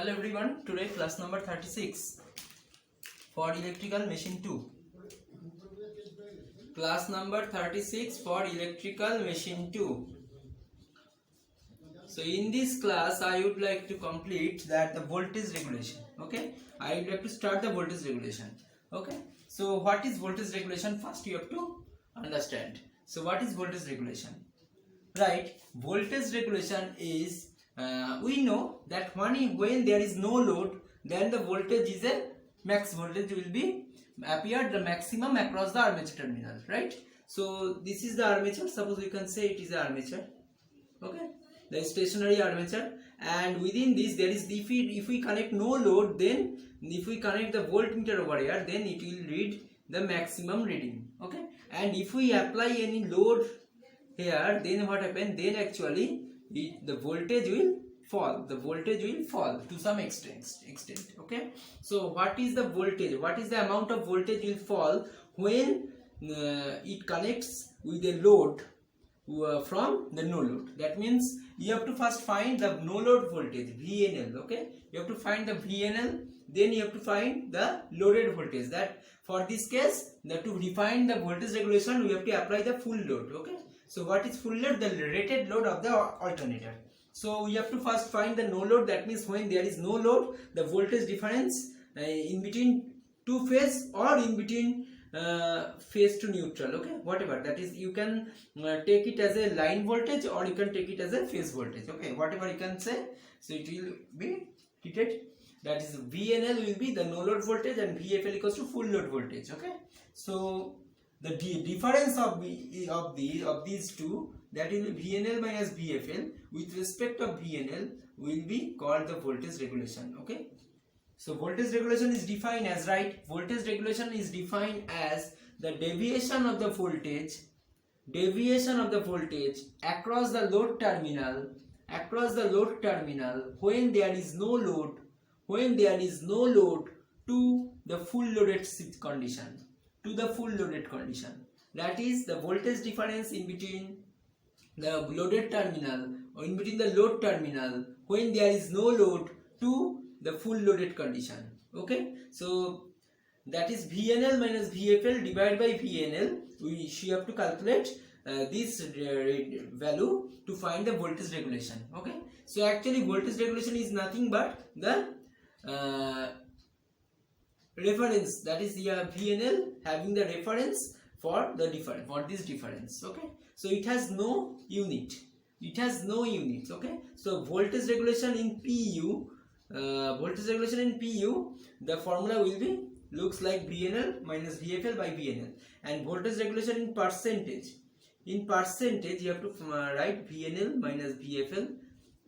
Hello everyone, today class number 36 for electrical machine 2. Class number 36 for electrical machine 2. So in this class I would like to complete that the voltage regulation. Okay, I would like to start the voltage regulation. Okay, so what is voltage regulation? First you have to understand. So what is voltage regulation? Right, voltage regulation is we know that when there is no load, then the voltage is a max voltage will be appear the maximum across the armature terminal, right? So this is the armature. Suppose we can say it is the armature, okay, the stationary armature, and within this there is if we connect no load, then if we connect the voltmeter over here, then it will read the maximum reading, okay. And if we apply any load here, then what happens? Then actually the voltage will fall. The voltage will fall to some extent. Okay. So what is the voltage? What is the amount of voltage will fall when it connects with a load from the no load? That means you have to first find the no load voltage, VNL. Okay. You have to find the VNL. Then you have to find the loaded voltage. That for this case, to define the voltage regulation, we have to apply the full load. Okay. So what is full load? The rated load of the alternator. So we have to first find the no load. That means when there is no load, the voltage difference in between two phase or in between phase to neutral. Okay, whatever that is, you can take it as a line voltage or you can take it as a phase voltage. Okay, whatever you can say. So it will be treated. That is VNL will be the no load voltage and VFL equals to full load voltage. Okay, so the difference of these two, that will be VNL minus VFL. With respect of VNL will be called the voltage regulation. Okay, so voltage regulation is defined as, right, voltage regulation is defined as the deviation of the voltage across the load terminal when there is no load to the full loaded condition. That is the voltage difference in between the loaded terminal or in between the load terminal when there is no load to the full loaded condition. Okay, so that is VNL minus VFL divided by VNL. We have to calculate this value to find the voltage regulation. Okay, so actually voltage regulation is nothing but the reference, that is the VNL having the reference for this difference. Okay, so it has no unit. Okay, so voltage regulation in PU, the formula will be looks like VNL minus VFL by VNL, and voltage regulation in percentage you have to write VNL minus VFL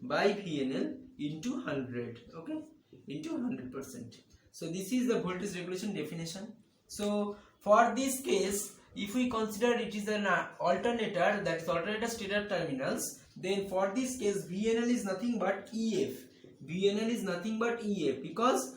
by VNL into 100. Okay, into 100%. So this is the voltage regulation definition. So for this case, if we consider it is an alternator, that is alternator stator terminals, then for this case VNL is nothing but EF. Because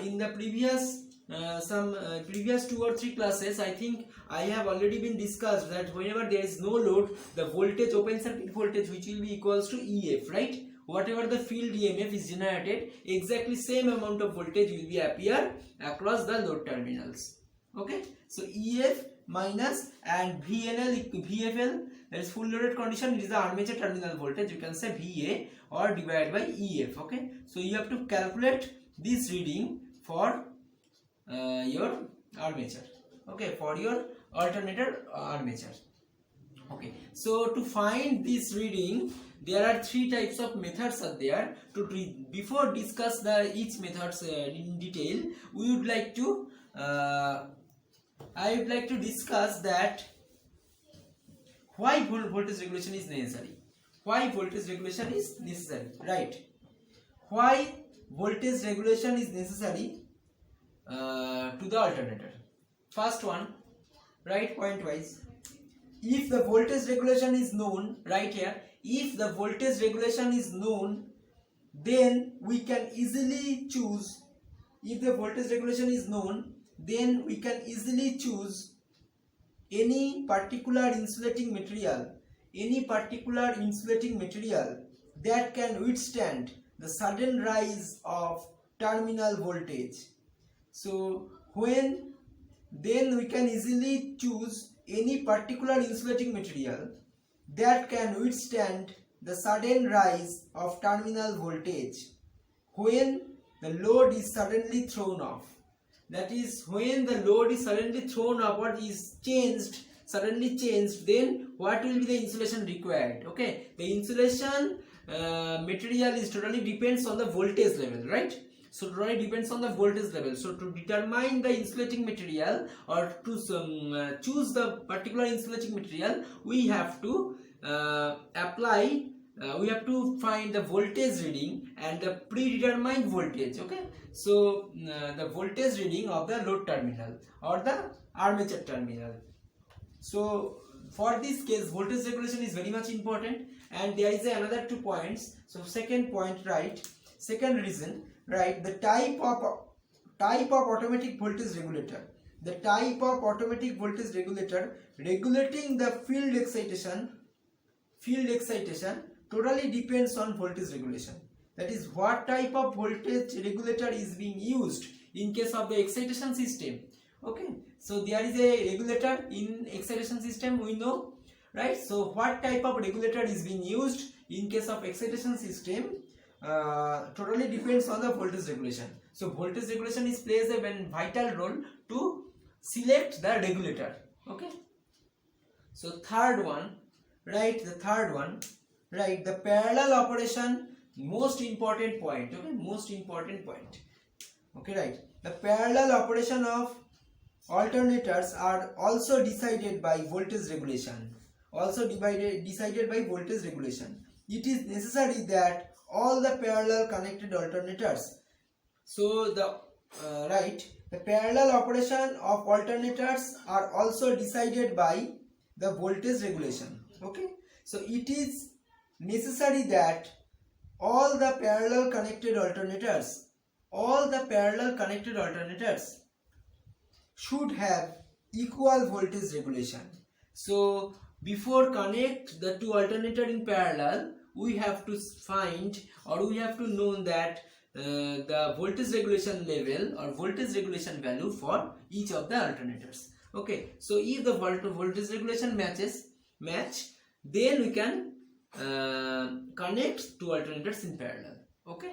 in the previous previous 2 or 3 classes, I think I have already been discussed that whenever there is no load, the voltage, open circuit voltage, which will be equals to EF, right? Whatever the field EMF is generated, exactly same amount of voltage will be appear across the load terminals. Okay, so EF minus and VFL, that is full loaded condition, it is the armature terminal voltage, you can say VA or divided by EF. Okay, so you have to calculate this reading for your armature. Okay, for your alternator armature. Okay, so to find this reading, there are 3 types of methods are there. Before discuss each methods in detail, we would like to I would like to discuss that why voltage regulation is necessary. Right? Why voltage regulation is necessary to the alternator? First one, right, point wise. If the voltage regulation is known, right here, if the voltage regulation is known, then we can easily choose. If the voltage regulation is known, then we can easily choose any particular insulating material that can withstand the sudden rise of terminal voltage. So when then we can easily choose any particular insulating material that can withstand the sudden rise of terminal voltage when the load is suddenly thrown off. That is, when the load is suddenly thrown off or is suddenly changed, then what will be the insulation required? Okay, the insulation material is totally depends on the voltage level, right? So totally depends on the voltage level. So to determine the insulating material or to choose the particular insulating material, we have to we have to find the voltage reading and the predetermined voltage. Okay, so the voltage reading of the load terminal or the armature terminal. So for this case, voltage regulation is very much important, and there is another 2 points. So second point, right? Second reason, right? The type of automatic voltage regulator. The type of automatic voltage regulator regulating the field excitation totally depends on voltage regulation. That is, what type of voltage regulator is being used in case of the excitation system. Okay, so there is a regulator in excitation system, we know, right? So what type of regulator is being used in case of excitation system totally depends on the voltage regulation. So voltage regulation is plays a very vital role to select the regulator. Okay, so third one, right? The third one, right? The parallel operation, most important point. Okay, most important point. Okay, right? The parallel operation of alternators are also decided by voltage regulation. Decided by voltage regulation. It is necessary that all the parallel connected alternators. So the the parallel operation of alternators are also decided by the voltage regulation. Okay, so it is necessary that all the parallel connected alternators should have equal voltage regulation. So before connect the two alternator in parallel, we have to find or we have to know that the voltage regulation level or voltage regulation value for each of the alternators. Okay, so if the voltage regulation match, then we can connect two alternators in parallel. Okay,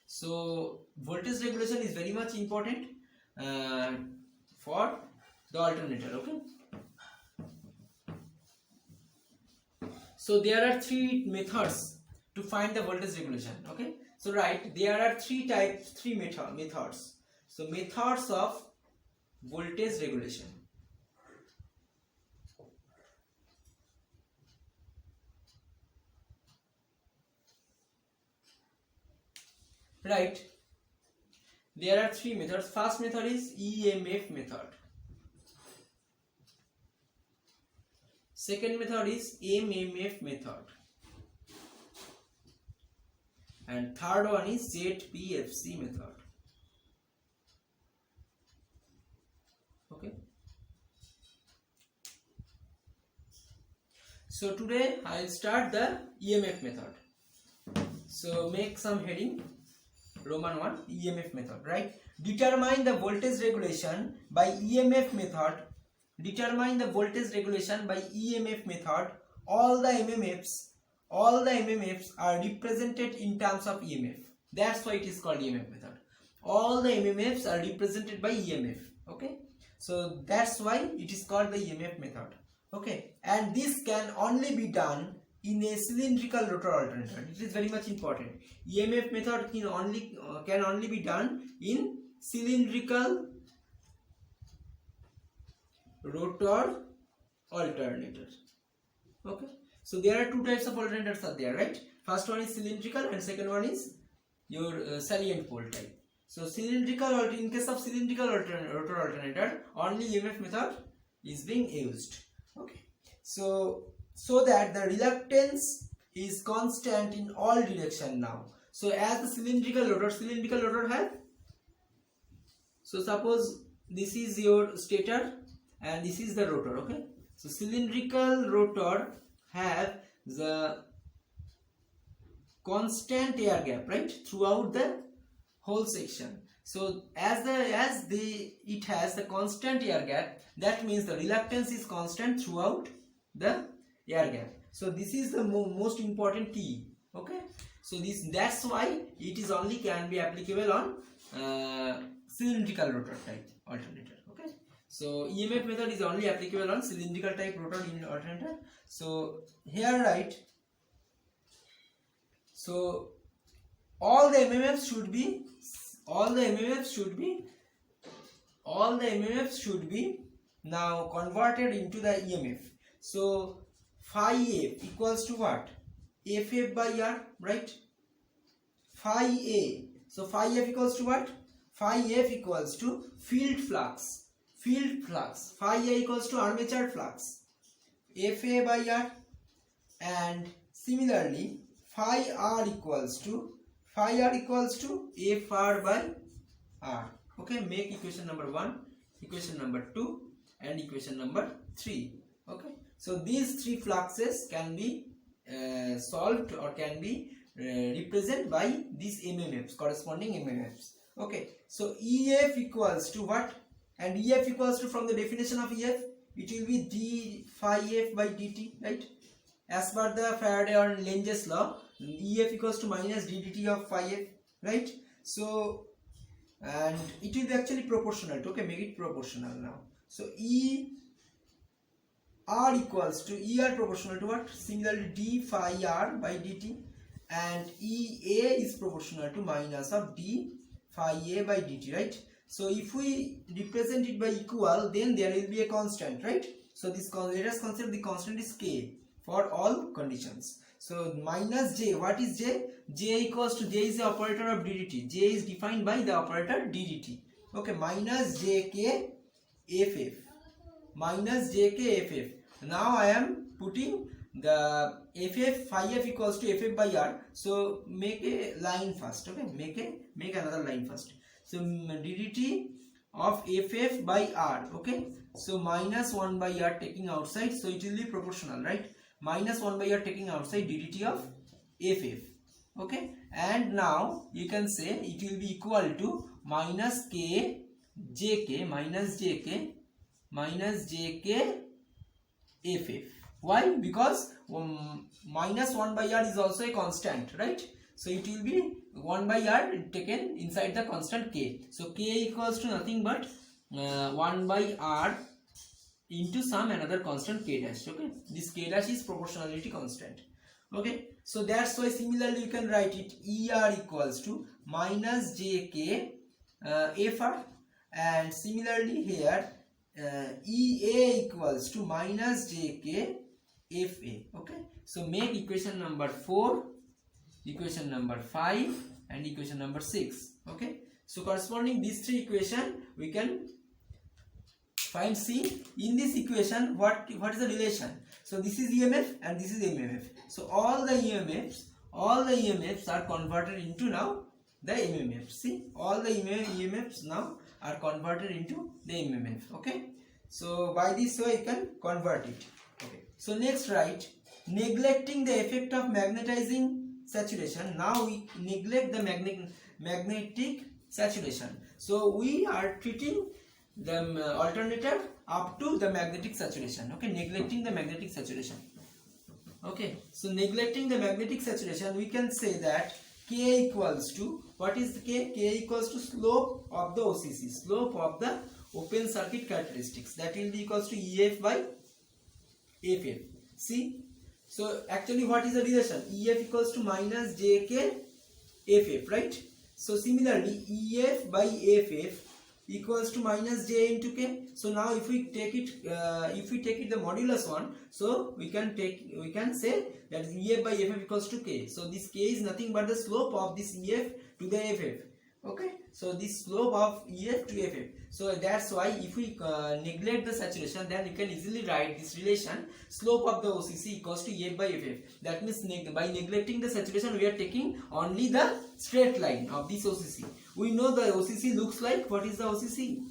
so voltage regulation is very much important for the alternator. Okay, so there are three methods to find the voltage regulation. Okay, so right, there are three methods. So methods of voltage regulation. Right, there are three methods. First method is EMF method. Second method is MMF method. And third one is ZPFC method. Okay. So today I'll start the EMF method. So make some heading. Roman 1, EMF method, right? Determine the voltage regulation by EMF method. Determine the voltage regulation by EMF method. All the MMFs are represented in terms of EMF. That's why it is called EMF method. All the MMFs are represented by EMF. Okay, so that's why it is called the EMF method. Okay, and this can only be done in a cylindrical rotor alternator. It is very much important. EMF method can only be done in cylindrical rotor alternator. Okay, so there are two types of alternators are there, right? First one is cylindrical and second one is your salient pole type. So cylindrical, in case of cylindrical rotor alternator, only EMF method is being used. Okay, so that the reluctance is constant in all direction now. So as the cylindrical rotor have, so suppose this is your stator and this is the rotor. Okay, so cylindrical rotor have the constant air gap, right, throughout the whole section. So as it has the constant air gap, that means the reluctance is constant throughout the air gap. So this is the most important key. Okay, so that's why it is only can be applicable on cylindrical rotor type alternator. Okay, so EMF method is only applicable on cylindrical type rotor in alternator. So here, right, so all the MMFs should be now converted into the EMF. So phi F equals to what? FF by R, right? Phi A. So phi F equals to what? Phi F equals to field flux. Phi A equals to armature flux. FA by R. And similarly, phi R equals to FR by R. Okay, make equation number 1, equation number 2, and equation number 3. Okay, so these three fluxes can be solved or can be represented by these MMFs, corresponding MMFs. Okay, so EF equals to what? And EF equals to, from the definition of EF, it will be d phi F by dt, right? As per the Faraday or Lenz law, EF equals to minus d dt of phi F, right? So, and it will be actually proportional to, okay, make it proportional now. So ER proportional to what? Similarly, d phi R by dt, and EA is proportional to minus of d phi A by dt, right? So if we represent it by equal, then there will be a constant, right? So this, let us consider the constant is k for all conditions. So minus j, what is j? J equals to, j is the operator of ddt. J is defined by the operator ddt. Okay, minus jk ff. Now I am putting the ff, phi f equals to ff by r. So make a line first. Okay, make another line first. So ddt of ff by r. Okay, so minus 1 by r taking outside, so it will be proportional, right? Minus 1 by r taking outside ddt of ff. Okay, and now you can say it will be equal to minus k jk ff. Why? Because minus 1 by r is also a constant, right? So it will be 1 by r taken inside the constant k. So k equals to nothing but 1 by r into some another constant k dash. Okay, this k dash is proportionality constant. Okay, so that's why similarly you can write it ER equals to minus jk fr, and similarly here EA equals to minus jk fa. Okay, so make equation number 4, equation number 5, and equation number 6. Okay, so corresponding these three equations we can find. See, in this equation what is the relation? So this is EMF and this is MMF. So all the EMFs are converted into now the MMF. See, all the EMFs now are converted into the MMF. Okay, so by this way you can convert it. Okay, so next, right, neglecting the effect of magnetizing saturation. Now we neglect the magnetic saturation. So we are treating the alternator up to the magnetic saturation. Okay, neglecting the magnetic saturation. Okay, so neglecting the magnetic saturation, we can say that K equals to, what is the K? K equals to slope of the OCC, slope of the open circuit characteristics, that will be equals to EF by FF. See, so actually what is the relation? EF equals to minus JK FF, right? So similarly EF by FF equals to minus J into K. So now if we take it the modulus one, so we can say that EF by FF equals to K. So this K is nothing but the slope of this EF to the FF. Okay, so this slope of EF to FF. So that's why if we neglect the saturation, then you can easily write this relation, slope of the OCC equals to EF by FF. That means by neglecting the saturation, we are taking only the straight line of this OCC. We know the OCC looks like, what is the OCC?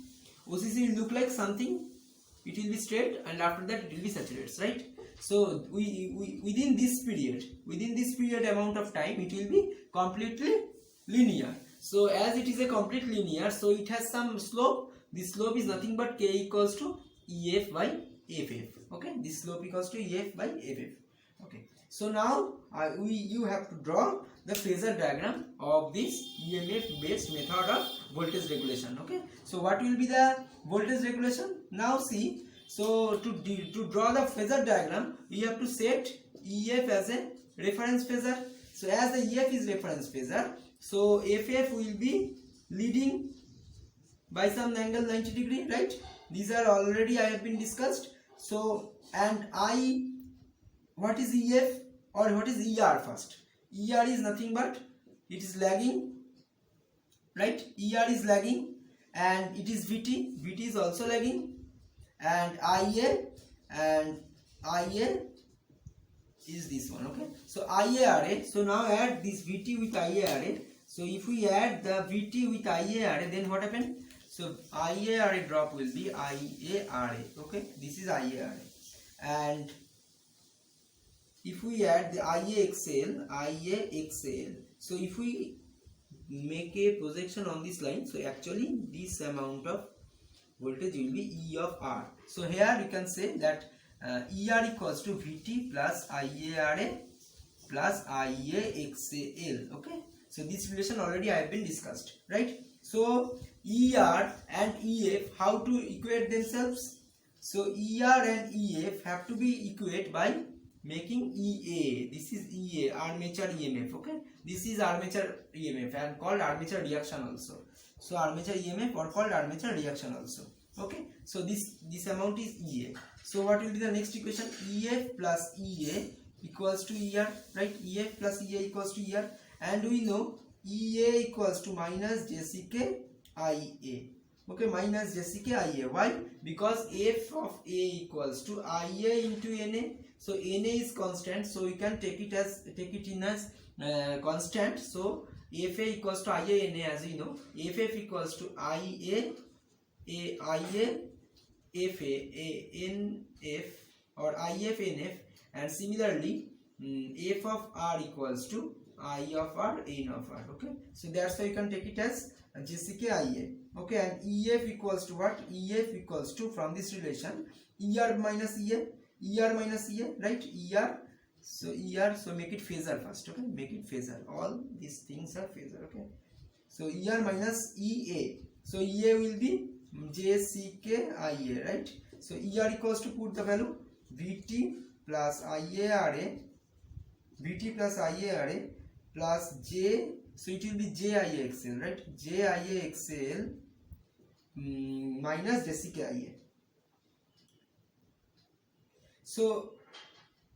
OCC will look like something, it will be straight and after that it will be saturated, right? So within this period amount of time, it will be completely linear. So as it is a complete linear, so it has some slope. This slope is nothing but k equals to EF by FF. Okay, this slope equals to EF by FF. Okay, so now you have to draw the phasor diagram of this EMF based method of voltage regulation. Okay, so what will be the voltage regulation? Now see, so to draw the phasor diagram, we have to set EF as a reference phasor. So as the EF is reference phasor, so FF will be leading by some angle 90 degree, right? These are already I have been discussed. So and what is EF or what is ER first? ER is nothing but it is lagging, right? ER is lagging, and it is VT. VT is also lagging, and IA is this one. Okay, so IARA. So now add this VT with IARA. So if we add the VT with IARA, then what happened? So IARA drop will be IARA. Okay, this is IARA, and if we add the IAXL, so if we make a projection on this line, so actually this amount of voltage will be E of R. So here you can say that ER equals to VT plus IARA plus IAXL. Okay, so this relation already I have been discussed, right? So ER and EF, how to equate themselves? So ER and EF have to be equate by making EA. This is EA, armature EMF. Okay, this is armature EMF and called armature reaction also. So armature EMF or called armature reaction also. Okay, so this amount is EA. So what will be the next equation? EF plus EA equals to ER, right? EF plus EA equals to ER, and we know EA equals to minus JCK IA. Okay, minus JCK IA. Why? Because F of A equals to IA into NA. So NA is constant, so we can take it in as constant. So FA equals to IA NA, as we know. FF equals to IA FA NF or IF NF, and similarly F of R equals to I of R N of R. Okay, so that's why you can take it as JCK IA. Okay, and EF equals to what? EF equals to, from this relation, ER minus EA, right? ER, so make it phasor first. Okay, make it phasor. All these things are phasor. Okay, so ER minus EA, so EA will be JCK IA, right? So ER equals to, put the value VT plus IARA plus J, so it will be JIAXL, right? JIAXL minus JCKIA. So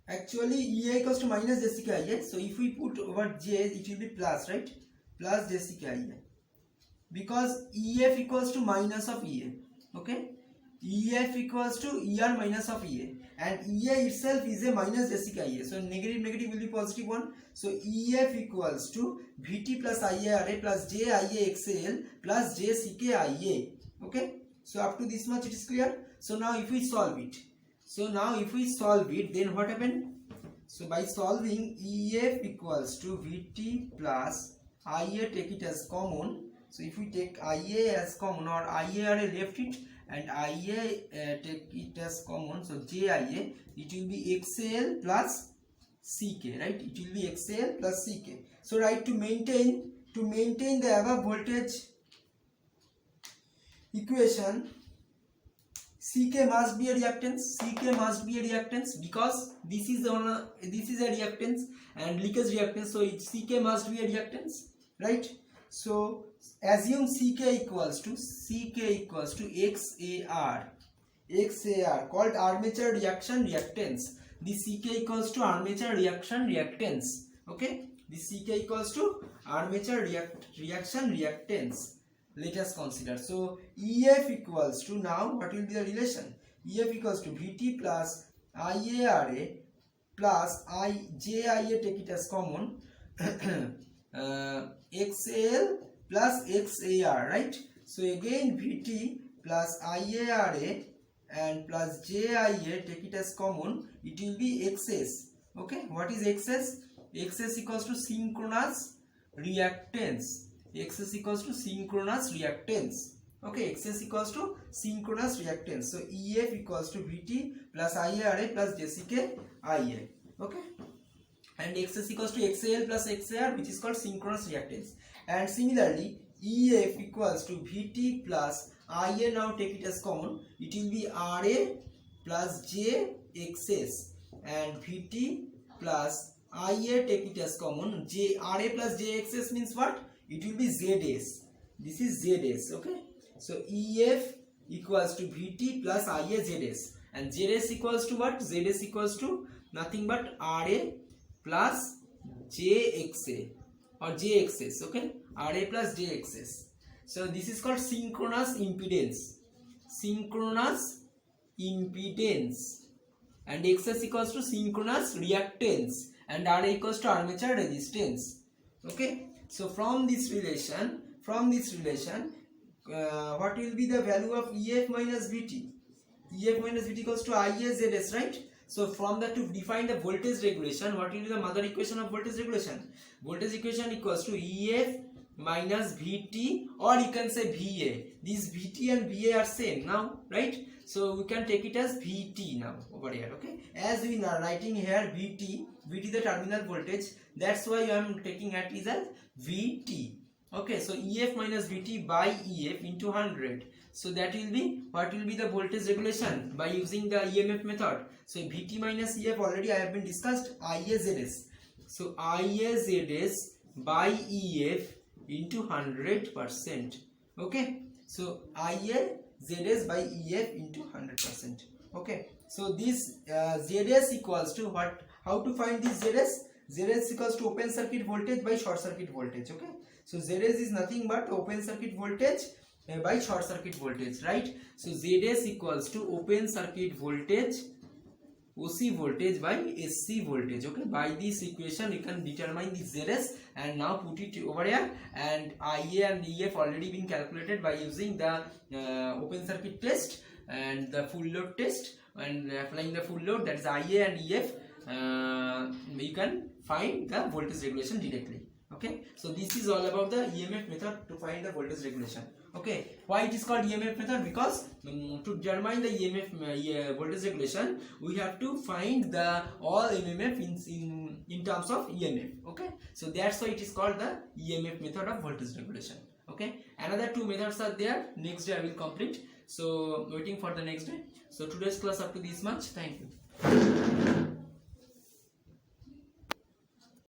actually EA equals to minus JCKIA. So if we put over J, it will be plus, right? Plus JCKIA, because EF equals to minus of EA. Okay, EF equals to ER minus of EA, and EA itself is a minus JCKIA. So negative will be positive one. So EF equals to VT plus IARA plus JIAXL plus JCKIA. Okay, so up to this much it is clear. So now if we solve it, then what happened? So by solving, EF equals to VT plus IA, take it as common. So if we take IA as common, or IARA left it and IA take it as common, so JIA, it will be XL plus CK, right? It will be XL plus CK. So right, to maintain the above voltage equation, CK must be a reactance. Because this is a reactance and leakage reactance, so CK must be a reactance, right? So assume CK equals to XAR called armature reaction reactance. This CK equals to armature reaction reactance. Okay, this CK equals to armature reaction reactance. Let us consider. So EF equals to, now what will be the relation? EF equals to VT plus IARA plus JIA, take it as common, XL plus XAR, right? So again VT plus IARA and plus JIA, take it as common, it will be XS. Okay, what is XS? XS equals to synchronous reactance. XS equals to synchronous reactance. Okay, XS equals to synchronous reactance. So EF equals to VT plus IARA plus JCK IA. Okay, and XS equals to XAL plus XAR, which is called synchronous reactance. And similarly, EF equals to VT plus IA, now take it as common, it will be RA plus JXS, and VT plus IA, take it as common, RA plus JXS means what? It will be ZS. This is ZS. Okay, so EF equals to VT plus IA ZS, and ZS equals to what? ZS equals to nothing but RA plus JXA or JXS. Okay, RA plus JXS. So this is called synchronous impedance. Synchronous impedance, and XS equals to synchronous reactance, and RA equals to armature resistance. Okay, so from this relation, what will be the value of EF minus VT? EF minus VT equals to IA ZS, right? So from that, to define the voltage regulation, what will be the mother equation of voltage regulation? Voltage equation equals to EF minus VT, or you can say VA. These VT and VA are same now, right? So we can take it as VT now over here. Okay, as we are writing here VT the terminal voltage, that's why I am taking it as VT. Okay, so EF minus VT by EF into 100. So that will be, what will be the voltage regulation by using the EMF method? So VT minus EF already I have been discussed, IAZS. So IAZS by EF into 100%. Okay, so IAZS by EF into 100%. Okay, so this ZS equals to what? How to find this ZS? ZS equals to open circuit voltage by short circuit voltage. Okay, so ZS is nothing but open circuit voltage by short circuit voltage, right? So ZS equals to open circuit voltage, OC voltage by SC voltage. Okay, by this equation you can determine the ZS, and now put it over here, and IA and EF already been calculated by using the open circuit test and the full load test, and applying the full load, that is IA and EF, you can find the voltage regulation directly. Okay, so this is all about the EMF method to find the voltage regulation. Okay, why it is called EMF method? Because to determine the EMF voltage regulation, we have to find the all EMF in terms of EMF. Okay, so that's why it is called the EMF method of voltage regulation. Okay, another two methods are there. Next day I will complete. So waiting for the next day. So today's class up to this much. Thank you.